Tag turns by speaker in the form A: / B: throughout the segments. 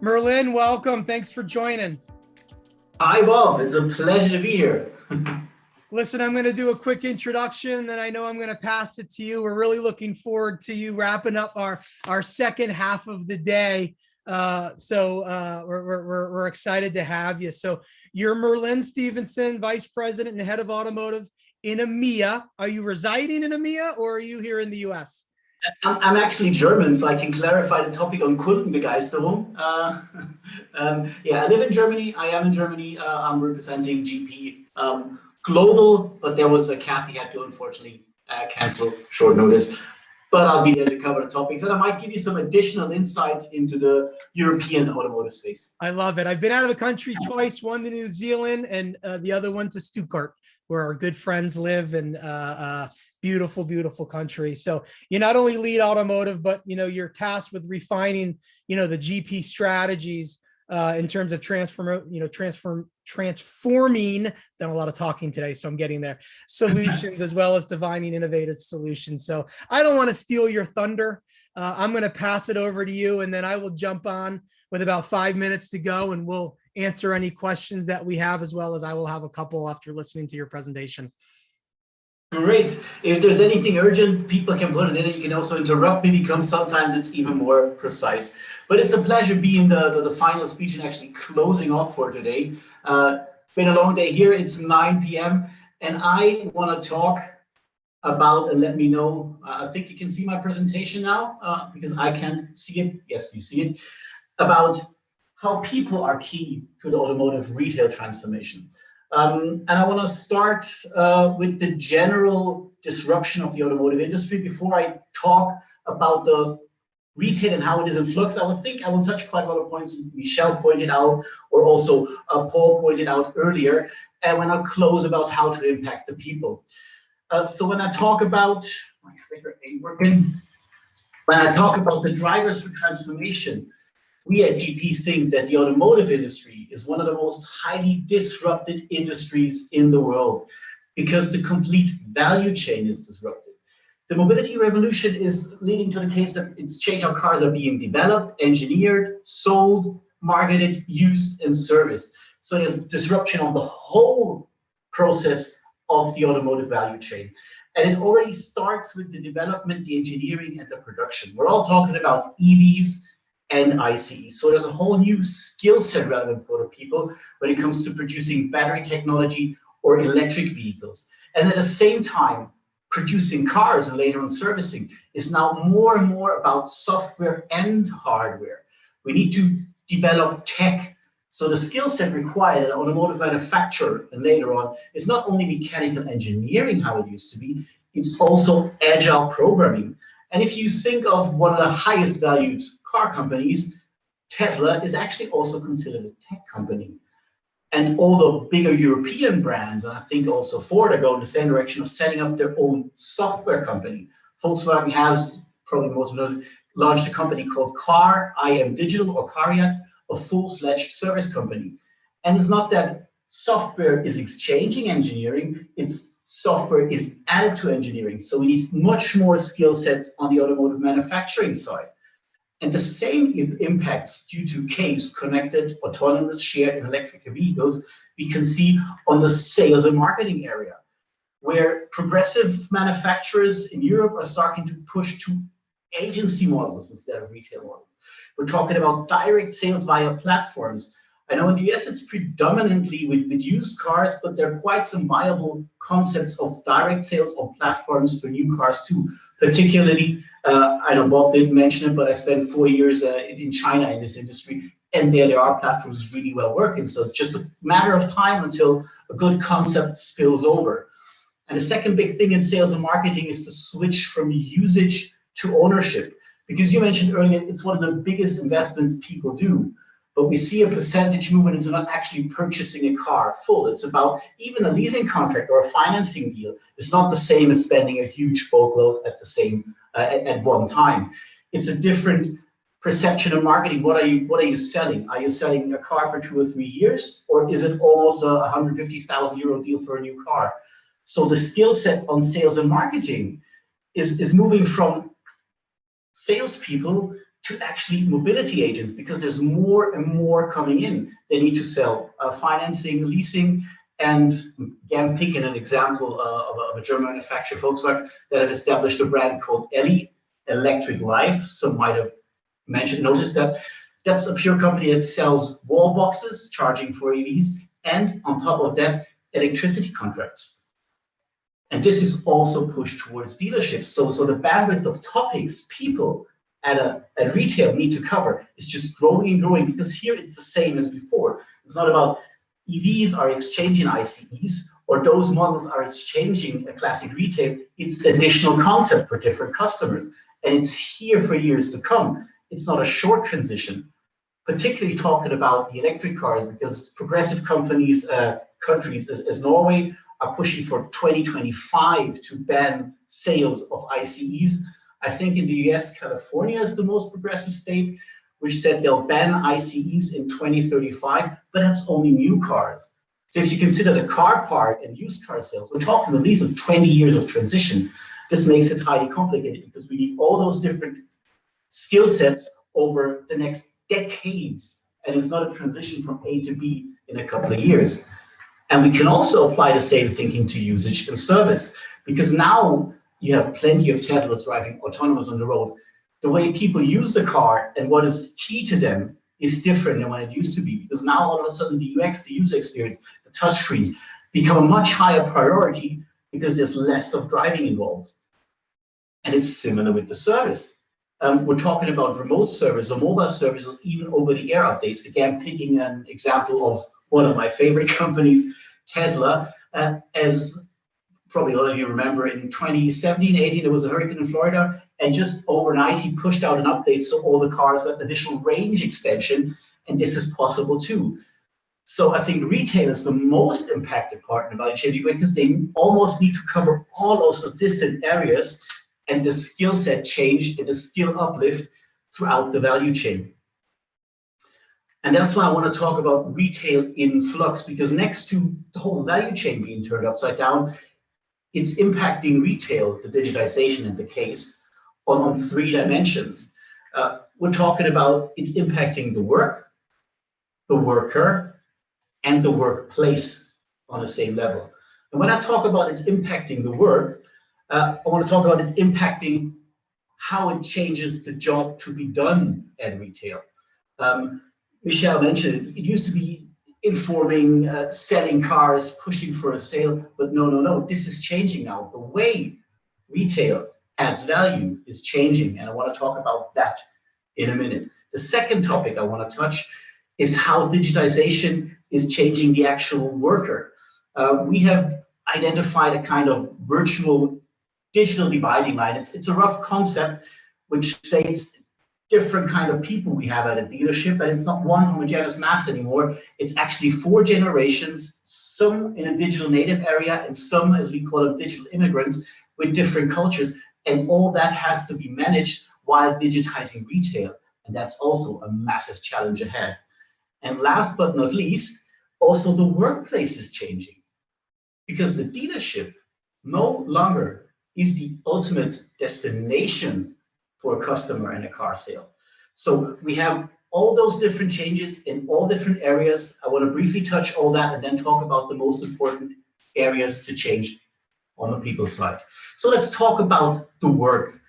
A: Merlin, welcome. Thanks for joining.
B: Hi, Bob. It's a pleasure to be here.
A: Listen, I'm going to do a quick introduction, and I know I'm going to pass it to you. We're really looking forward to you wrapping up our second half of the day. We're excited to have you. So you're Merlin Stevenson, Vice President and Head of Automotive in EMEA. Are you residing in EMEA or are you here in the US?
B: I'm actually German, so I can clarify the topic on Kundenbegeisterung. Yeah, I live in Germany. I am in Germany. I'm representing GP Global, but there was a Kathy had to unfortunately cancel short notice. But I'll be there to cover the topics, and I might give you some additional insights into the European automotive space.
A: I love it. I've been out of the country twice, one to New Zealand and the other one to Stuttgart, where our good friends live, and beautiful, beautiful country. So you not only lead automotive, but you're tasked with refining, the GP strategies in terms of transforming. Done a lot of talking today, so I'm getting there. Solutions as well as defining innovative solutions. So I don't want to steal your thunder. I'm going to pass it over to you, and then I will jump on with about 5 minutes to go, and we'll answer any questions that we have, as well as I will have a couple after listening to your presentation.
B: Great. If there's anything urgent, people can put it in, and you can also interrupt me because sometimes it's even more precise. But it's a pleasure being the final speech and actually closing off for today. Been a long day here. It's 9 p.m. and I want to talk about, and let me know, I think you can see my presentation now because I can't see it. Yes, you see it. About how people are key to the automotive retail transformation. And I want to start with the general disruption of the automotive industry. Before I talk about the retail and how it is in flux, I will touch quite a lot of points Michelle pointed out, or also Paul pointed out earlier, and when I close about how to impact the people. So when I talk about, my clicker ain't working. When I talk about the drivers for transformation, we at GP think that the automotive industry is one of the most highly disrupted industries in the world because the complete value chain is disrupted. The mobility revolution is leading to the case that it's changed how cars are being developed, engineered, sold, marketed, used, and serviced. So there's disruption of the whole process of the automotive value chain. And it already starts with the development, the engineering, and the production. We're all talking about EVs and ICE. So there's a whole new skill set relevant for the people when it comes to producing battery technology or electric vehicles. And at the same time, producing cars and later on servicing is now more and more about software and hardware. We need to develop tech. So the skill set required in an automotive manufacturer and later on is not only mechanical engineering, how it used to be, it's also agile programming. And if you think of one of the highest valued car companies, Tesla is actually also considered a tech company. And all the bigger European brands, and I think also Ford, are going in the same direction of setting up their own software company. Volkswagen has, probably most of those, launched a company called IM Digital or Cariat, a full-fledged service company. And it's not that software is exchanging engineering, it's software is added to engineering. So we need much more skill sets on the automotive manufacturing side. And the same impacts due to CASE, connected, autonomous, shared, and electric vehicles, we can see on the sales and marketing area, where progressive manufacturers in Europe are starting to push to agency models instead of retail models. We're talking about direct sales via platforms. I know in the US it's predominantly with used cars, but there are quite some viable concepts of direct sales on platforms for new cars too. Particularly, I know Bob didn't mention it, but I spent 4 years in China in this industry, and there are platforms really well working. So it's just a matter of time until a good concept spills over. And the second big thing in sales and marketing is to switch from usage to ownership. Because you mentioned earlier, it's one of the biggest investments people do. But we see a percentage movement into not actually purchasing a car full. It's about even a leasing contract or a financing deal. It's not the same as spending a huge boatload at the same at one time. It's a different perception of marketing. What are you selling? Are you selling a car for 2 or 3 years, or is it almost a 150,000 euro deal for a new car? So the skill set on sales and marketing is moving from salespeople to actually mobility agents, because there's more and more coming in. They need to sell financing, leasing, and again, picking an example of a German manufacturer, Volkswagen, that have established a brand called Elli, Electric Life. Some might have noticed that. That's a pure company that sells wall boxes, charging for EVs, and on top of that, electricity contracts. And this is also pushed towards dealerships. So the bandwidth of topics people at retail need to cover is just growing and growing, because here it's the same as before. It's not about EVs are exchanging ICEs, or those models are exchanging a classic retail. It's additional concept for different customers. And it's here for years to come. It's not a short transition, particularly talking about the electric cars, because progressive countries as Norway are pushing for 2025 to ban sales of ICEs. I think in the US, California is the most progressive state, which said they'll ban ICEs in 2035, but that's only new cars. So if you consider the car park and used car sales, we're talking at least of 20 years of transition. This makes it highly complicated, because we need all those different skill sets over the next decades. And it's not a transition from A to B in a couple of years. And we can also apply the same thinking to usage and service, because now you have plenty of Teslas driving autonomous on the road. The way people use the car and what is key to them is different than what it used to be, because now all of a sudden the UX, the user experience, the touchscreens become a much higher priority, because there's less of driving involved. And it's similar with the service. We're talking about remote service or mobile service, or even over-the-air updates. Again, picking an example of one of my favorite companies, Tesla. As probably a lot of you remember, in 2017, 18, there was a hurricane in Florida, and just overnight he pushed out an update so all the cars got additional range extension, and this is possible too. So I think retail is the most impacted part in the value chain, because they almost need to cover all those distant areas, and the skill set change and the skill uplift throughout the value chain. And that's why I want to talk about retail in flux, because next to the whole value chain being turned upside down, it's impacting retail, the digitization in the case, on three dimensions. We're talking about it's impacting the work, the worker, and the workplace on the same level. And when I talk about it's impacting the work, I want to talk about it's impacting how it changes the job to be done at retail. Michelle mentioned it used to be informing, selling cars, pushing for a sale, but no, this is changing now. The way retail adds value is changing, and I want to talk about that in a minute. The second topic I want to touch is how digitization is changing the actual worker. We have identified a kind of virtual digital dividing line. It's a rough concept which states different kind of people we have at a dealership, and it's not one homogeneous mass anymore. It's actually 4 generations, some in a digital native area and some, as we call them, digital immigrants with different cultures. And all that has to be managed while digitizing retail. And that's also a massive challenge ahead. And last but not least, also the workplace is changing, because the dealership no longer is the ultimate destination for a customer and a car sale. So we have all those different changes in all different areas. I want to briefly touch all that and then talk about the most important areas to change on the people side. So let's talk about the work.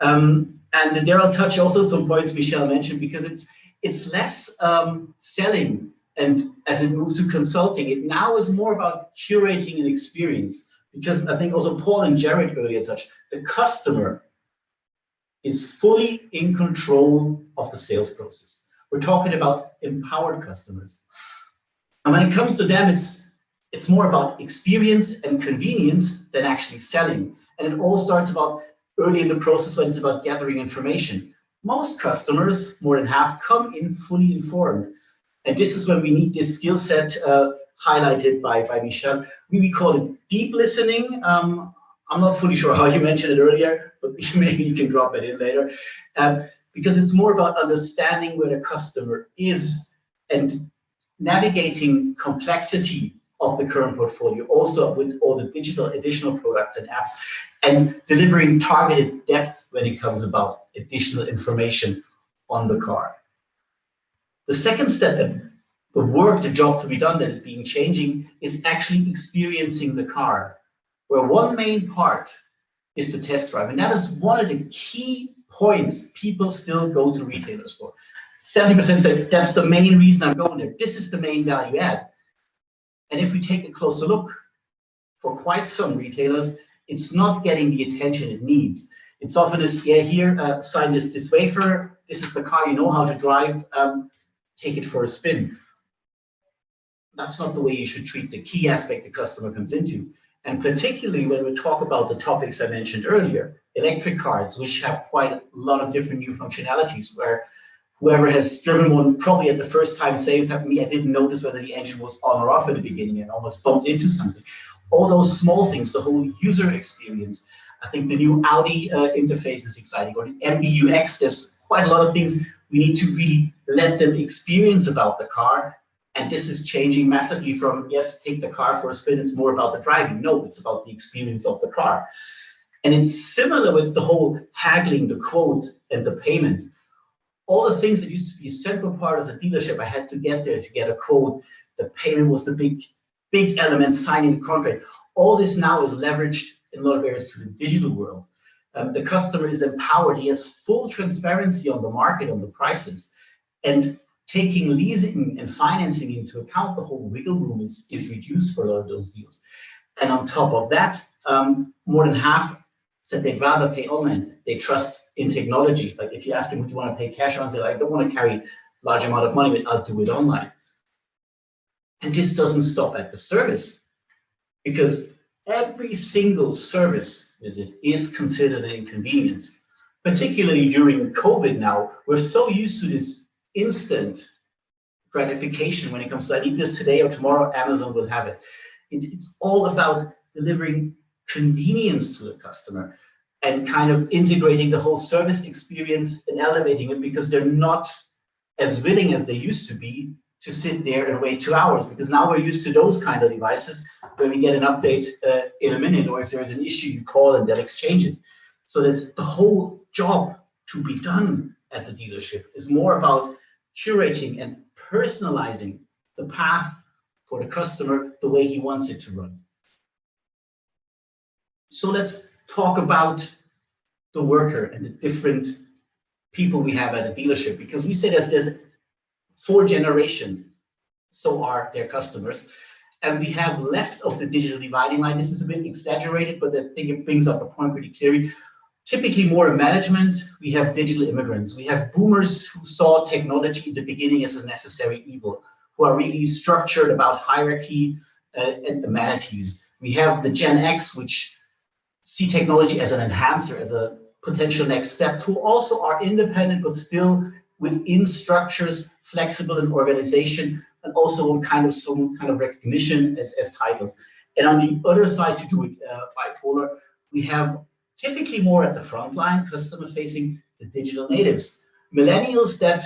B: And there I'll touch also some points Michelle mentioned, because it's less selling, and as it moves to consulting, it now is more about curating an experience. Because I think also Paul and Jared earlier touched, the customer is fully in control of the sales process. We're talking about empowered customers. And when it comes to them, it's more about experience and convenience than actually selling. And it all starts about early in the process when it's about gathering information. Most customers, more than half, come in fully informed. And this is when we need this skill set highlighted by Michelle. We call it deep listening. I'm not fully sure how you mentioned it earlier, but maybe you can drop it in later. Because it's more about understanding where the customer is and navigating complexity of the current portfolio, also with all the digital additional products and apps, and delivering targeted depth when it comes about additional information on the car. The second step, and the work, the job to be done that is being changing, is actually experiencing the car, where one main part is the test drive. And that is one of the key points people still go to retailers for. 70% say that's the main reason I'm going there. This is the main value add. And if we take a closer look, for quite some retailers, it's not getting the attention it needs. It's often is, yeah, here, sign this wafer. This is the car you know how to drive. Take it for a spin. That's not the way you should treat the key aspect the customer comes into. And particularly when we talk about the topics I mentioned earlier, electric cars, which have quite a lot of different new functionalities, where whoever has driven one probably at the first time, same as happened to me, I didn't notice whether the engine was on or off at the beginning and almost bumped into something. All those small things, the whole user experience. I think the new Audi interface is exciting, or the MBUX. There's quite a lot of things we need to really let them experience about the car. And this is changing massively from, yes, take the car for a spin, it's more about the driving. No, it's about the experience of the car. And it's similar with the whole haggling, the quote, and the payment. All the things that used to be a central part of the dealership, I had to get there to get a quote. The payment was the big element, signing the contract. All this now is leveraged in a lot of areas to the digital world. The customer is empowered. He has full transparency on the market, on the prices. And taking leasing and financing into account, the whole wiggle room is reduced for a lot of those deals. And on top of that, more than half said they'd rather pay online. They trust in technology. Like if you ask them, do you want to pay cash on, say, I don't want to carry a large amount of money, but I'll do it online. And this doesn't stop at the service, because every single service visit is considered an inconvenience. Particularly during COVID now, we're so used to this instant gratification when it comes to, I need this today or tomorrow, Amazon will have it. It's all about delivering convenience to the customer and kind of integrating the whole service experience and elevating it, because they're not as willing as they used to be to sit there and wait 2 hours, because now we're used to those kind of devices where we get an update in a minute, or if there's an issue, you call and they'll exchange it. So there's the whole job to be done at the dealership is more about curating and personalizing the path for the customer the way he wants it to run. So let's talk about the worker and the different people we have at a dealership, because we say there's 4 generations, so are their customers. And we have left of the digital dividing line. This is a bit exaggerated, but I think it brings up a point pretty clearly. Typically more in management, we have digital immigrants. We have boomers who saw technology at the beginning as a necessary evil, who are really structured about hierarchy and amenities. We have the Gen X, which see technology as an enhancer, as a potential next step, who also are independent, but still within structures, flexible in organization, and also some kind of recognition as titles. And on the other side, to do it bipolar, we have typically more at the front line, customer facing, the digital natives, millennials that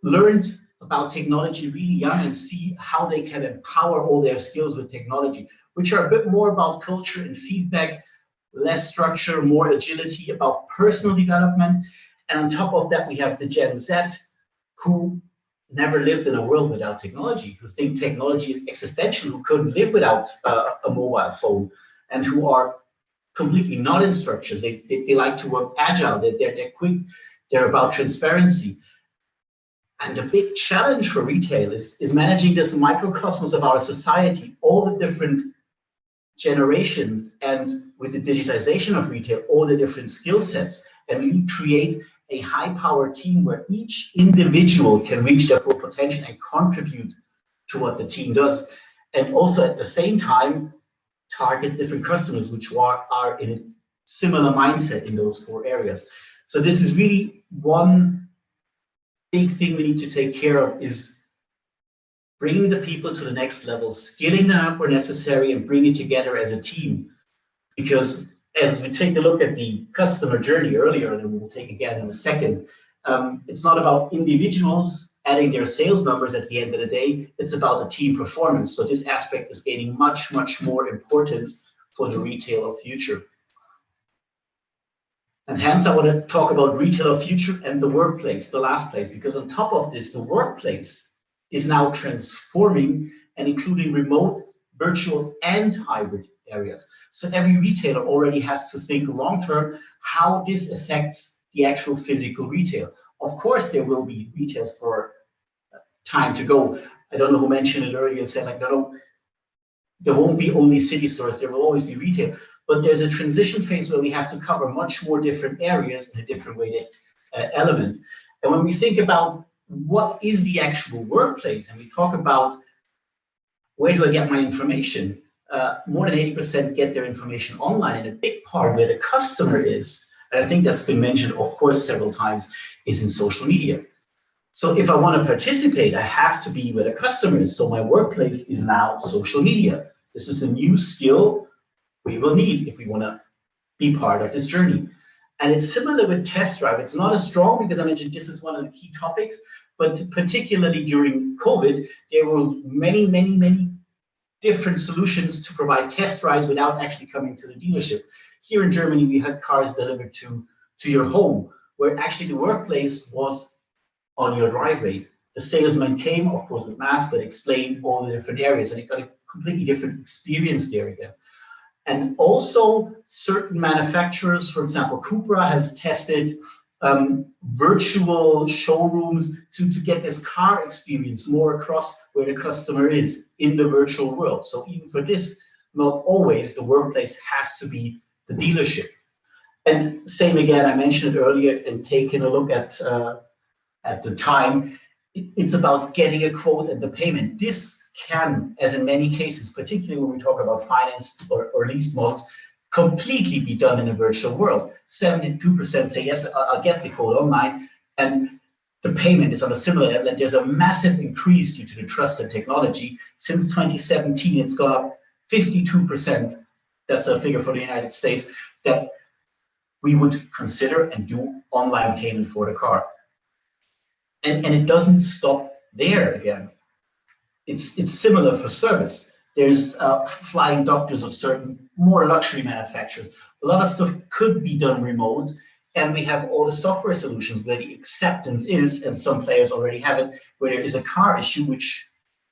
B: learned about technology really young and see how they can empower all their skills with technology, which are a bit more about culture and feedback, less structure, more agility, about personal development. And on top of that, we have the Gen Z, who never lived in a world without technology, who think technology is existential, who couldn't live without a mobile phone, and who are completely not in structures. They like to work agile, they're quick, they're about transparency. And the big challenge for retail is managing this microcosmos of our society, all the different generations, and with the digitization of retail, all the different skill sets, and we create a high-power team where each individual can reach their full potential and contribute to what the team does. And also at the same time, target different customers, which are in a similar mindset in those 4 areas. So this is really one big thing we need to take care of, is bringing the people to the next level, skilling them up where necessary, and bring it together as a team. Because as we take a look at the customer journey earlier, and we'll take again in a second, it's not about individuals adding their sales numbers at the end of the day, it's about the team performance. So this aspect is gaining much, much more importance for the retail of future. And hence I want to talk about retail of future and the workplace, the last place, because on top of this, the workplace is now transforming and including remote, virtual, and hybrid areas. So every retailer already has to think long-term how this affects the actual physical retail. Of course, there will be retails for time to go. I don't know who mentioned it earlier and said, like, no, there won't be only city stores, there will always be retail. But there's a transition phase where we have to cover much more different areas in a different weighted element. And when we think about what is the actual workplace, and we talk about where do I get my information, more than 80% get their information online, and a big part where the customer is, and I think that's been mentioned, of course, several times, is in social media. So if I want to participate, I have to be where the customer is. So my workplace is now social media. This is a new skill we will need if we want to be part of this journey. And it's similar with test drive. It's not as strong because I mentioned this is one of the key topics, but particularly during COVID, there were many different solutions to provide test drives without actually coming to the dealership. Here in Germany, we had cars delivered to your home, where actually the workplace was on your driveway. The salesman came, of course, with masks, but explained all the different areas, and it got a completely different experience there again. And also certain manufacturers, for example, Cupra has tested virtual showrooms to get this car experience more across where the customer is in the virtual world. So even for this, not always the workplace has to be the dealership. And same again, I mentioned it earlier, and taking a look at the time, it's about getting a quote and the payment. This can, as in many cases, particularly when we talk about finance or lease models, completely be done in a virtual world. 72% say, yes, I'll get the quote online, and the payment is on a similar level. There's a massive increase due to the trust and technology. Since 2017, it's gone up 52%. That's a figure for the United States, that we would consider and do online payment for the car. And it doesn't stop there again. It's similar for service. There's flying doctors of certain more luxury manufacturers. A lot of stuff could be done remote, and we have all the software solutions where the acceptance is, and some players already have it, where there is a car issue, which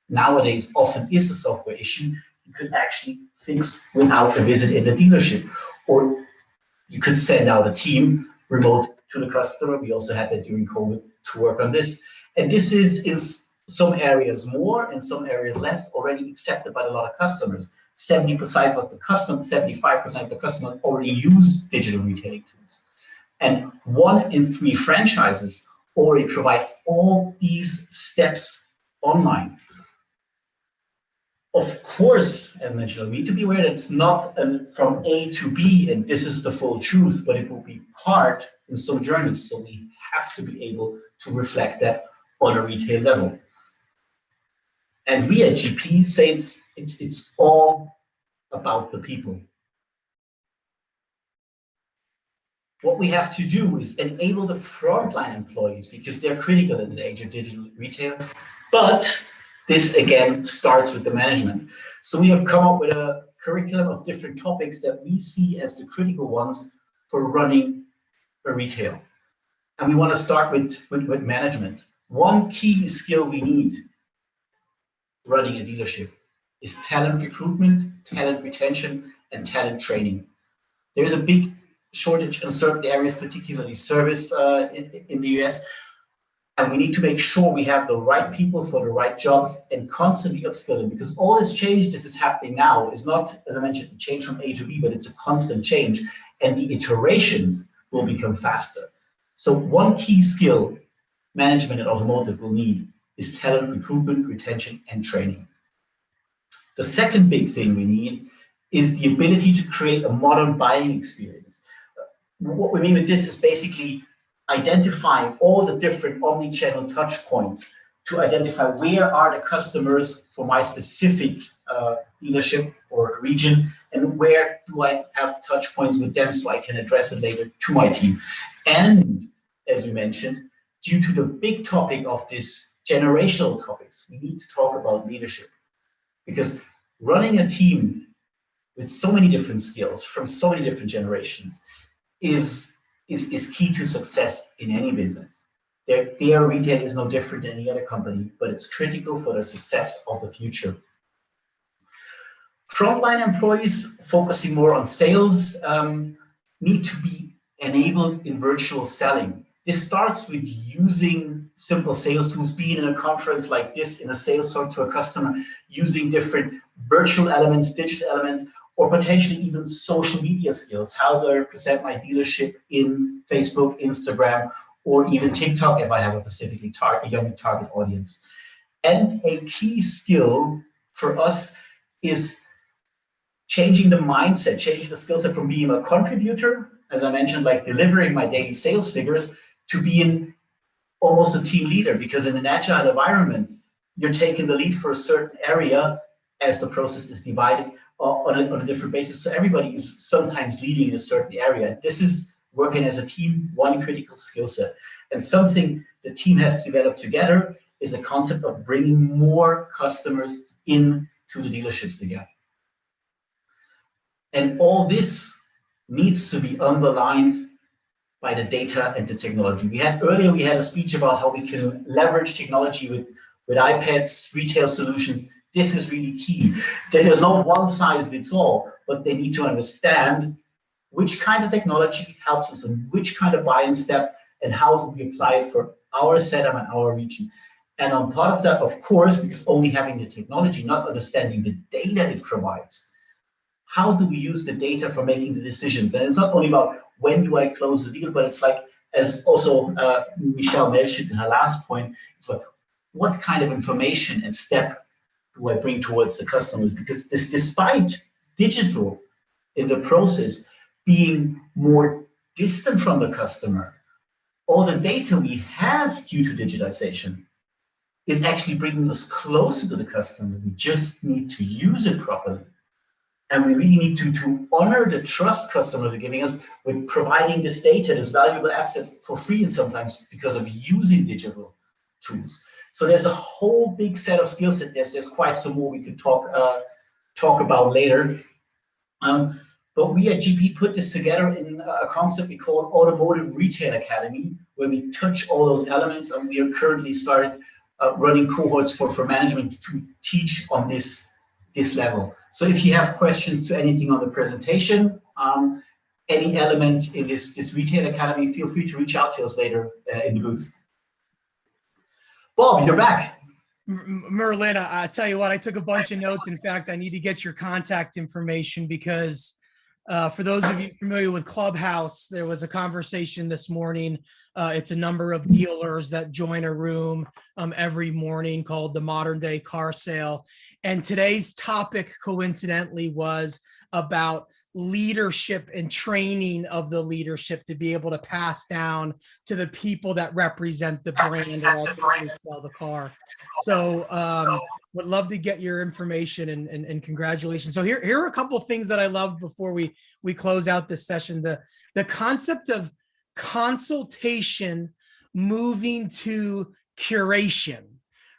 B: nowadays often is a software issue, you could actually fix without a visit in the dealership. Or you could send out a team remote to the customer. We also had that during COVID to work on this. And this is in some areas more and some areas less already accepted by a lot of customers. 70% of the customers, 75% of the customers already use digital retailing tools. And 1 in 3 franchises already provide all these steps online. Of course, as mentioned, we need to be aware that it's not from A to B and this is the full truth, but it will be part in some journeys. So we have to be able to reflect that on a retail level. And we at GP say it's all about the people. What we have to do is enable the frontline employees because they're critical in the age of digital retail. But this again starts with the management. So we have come up with a curriculum of different topics that we see as the critical ones for running a retail. And we want to start with management. One key skill we need running a dealership is talent recruitment, talent retention, and talent training. There is a big shortage in certain areas, particularly service in the US. And we need to make sure we have the right people for the right jobs and constantly upskilling, because all this change that is happening now is not, as I mentioned, a change from A to B, but it's a constant change, and the iterations will become faster. So one key skill management and automotive will need is talent recruitment, retention, and training. The second big thing we need is the ability to create a modern buying experience. What we mean with this is basically identifying all the different omni-channel touch points to identify where are the customers for my specific dealership or region, and where do I have touch points with them so I can address it later to my team. And as we mentioned, due to the big topic of this generational topics, we need to talk about leadership, because running a team with so many different skills from so many different generations is is key to success in any business. Their retail is no different than any other company, but it's critical for the success of the future. Frontline employees focusing more on sales need to be enabled in virtual selling. This starts with using simple sales tools, being in a conference like this, in a sales talk to a customer, using different virtual elements, digital elements, or potentially even social media skills. How do I represent my dealership in Facebook, Instagram, or even TikTok if I have a specifically young target audience. And a key skill for us is changing the mindset, changing the skill set from being a contributor, as I mentioned, like delivering my daily sales figures, to being almost a team leader, because in an agile environment, you're taking the lead for a certain area as the process is divided on a different basis. So everybody is sometimes leading in a certain area. This is working as a team, one critical skill set. And something the team has developed together is a concept of bringing more customers in to the dealerships again. And all this needs to be underlined by the data and the technology. We had a speech about how we can leverage technology with iPads, retail solutions. This is really key. There is no one size fits all, but they need to understand which kind of technology helps us and which kind of buy-in step and how do we apply it for our setup and our region. And on top of that, of course, because only having the technology, not understanding the data it provides, how do we use the data for making the decisions? And it's not only about when do I close the deal, but it's like, as also Michelle mentioned in her last point, it's like, what kind of information and step do I bring towards the customers? Because despite digital in the process being more distant from the customer, all the data we have due to digitization is actually bringing us closer to the customer. We just need to use it properly. And we really need to honor the trust customers are giving us with providing this data, this valuable asset for free, and sometimes because of using digital tools. So there's a whole big set of skill sets. There's quite some more we could talk about later. But we at GP put this together in a concept we call Automotive Retail Academy, where we touch all those elements, and we are currently started running cohorts for management to teach on this level. So if you have questions to anything on the presentation, any element in this Retail Academy, feel free to reach out to us later in the booth. Bob, you're back.
A: Merlin, I tell you what, I took a bunch of notes. In fact, I need to get your contact information because for those of you familiar with Clubhouse, there was a conversation this morning. It's a number of dealers that join a room every morning called the Modern Day Car Sale. And today's topic, coincidentally, was about leadership and training of the leadership to be able to pass down to the people that represent the brand or ultimately sell the car. So would love to get your information and congratulations. So here are a couple of things that I loved before we close out this session. The concept of consultation moving to curation,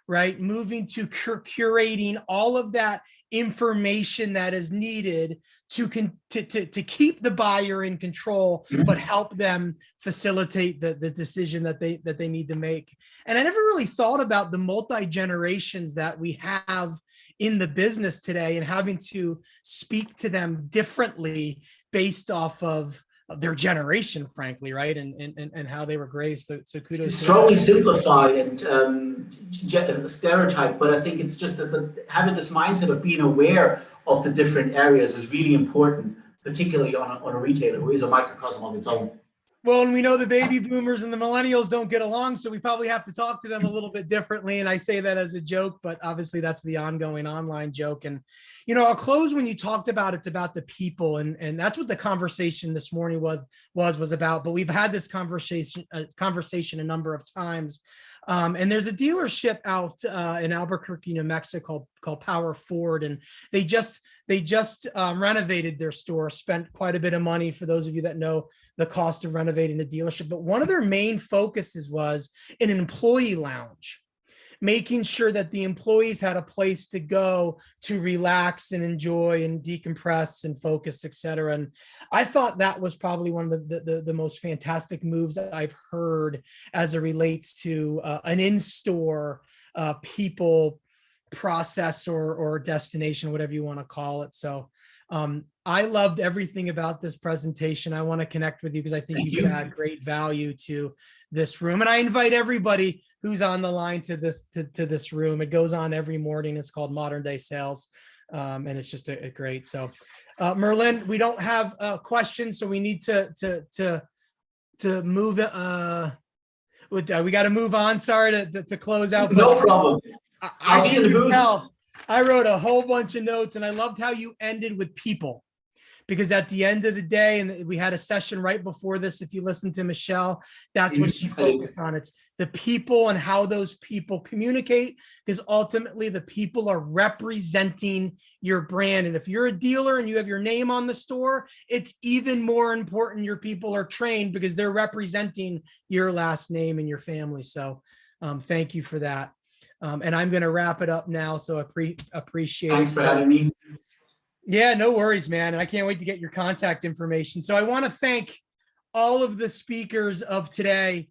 A: right? Moving to curating all of that information that is needed to keep the buyer in control, but help them facilitate the decision that they need to make. And I never really thought about the multi-generations that we have in the business today and having to speak to them differently based off of their generation, frankly, right? And how they were raised. So kudos.
B: It's strongly simplified and stereotype, but I think it's just that having this mindset of being aware of the different areas is really important, particularly on a retailer who is a microcosm of its own.
A: Well, and we know the baby boomers and the millennials don't get along, so we probably have to talk to them a little bit differently. And I say that as a joke, but obviously that's the ongoing online joke. And, you know, I'll close when you talked about it's about the people. And that's what the conversation this morning was about. But we've had this conversation a number of times. And there's a dealership out in Albuquerque, New Mexico called Power Ford, and they just renovated their store, spent quite a bit of money for those of you that know the cost of renovating a dealership. But one of their main focuses was an employee lounge. making sure that the employees had a place to go to relax and enjoy and decompress and focus, et cetera. And I thought that was probably one of the most fantastic moves that I've heard as it relates to an in-store people process or destination, whatever you want to call it. So I loved everything about this presentation. I want to connect with you because I think you've got great value to this room. And I invite everybody who's on the line to this room. It goes on every morning. It's called Modern Day Sales. And it's just a great. So Merlin, we don't have questions, so we need to move. We got to move on. Sorry to close out.
B: No problem. I'll be in the booth.
A: I wrote a whole bunch of notes, and I loved how you ended with people, because at the end of the day, and we had a session right before this, if you listen to Michelle, that's what she focused on. It's the people and how those people communicate, because ultimately the people are representing your brand. And if you're a dealer and you have your name on the store, it's even more important your people are trained, because they're representing your last name and your family. So thank you for that. And I'm going to wrap it up now. So appreciate it.
B: Thanks for having me.
A: Yeah, no worries, man. And I can't wait to get your contact information. So I want to thank all of the speakers of today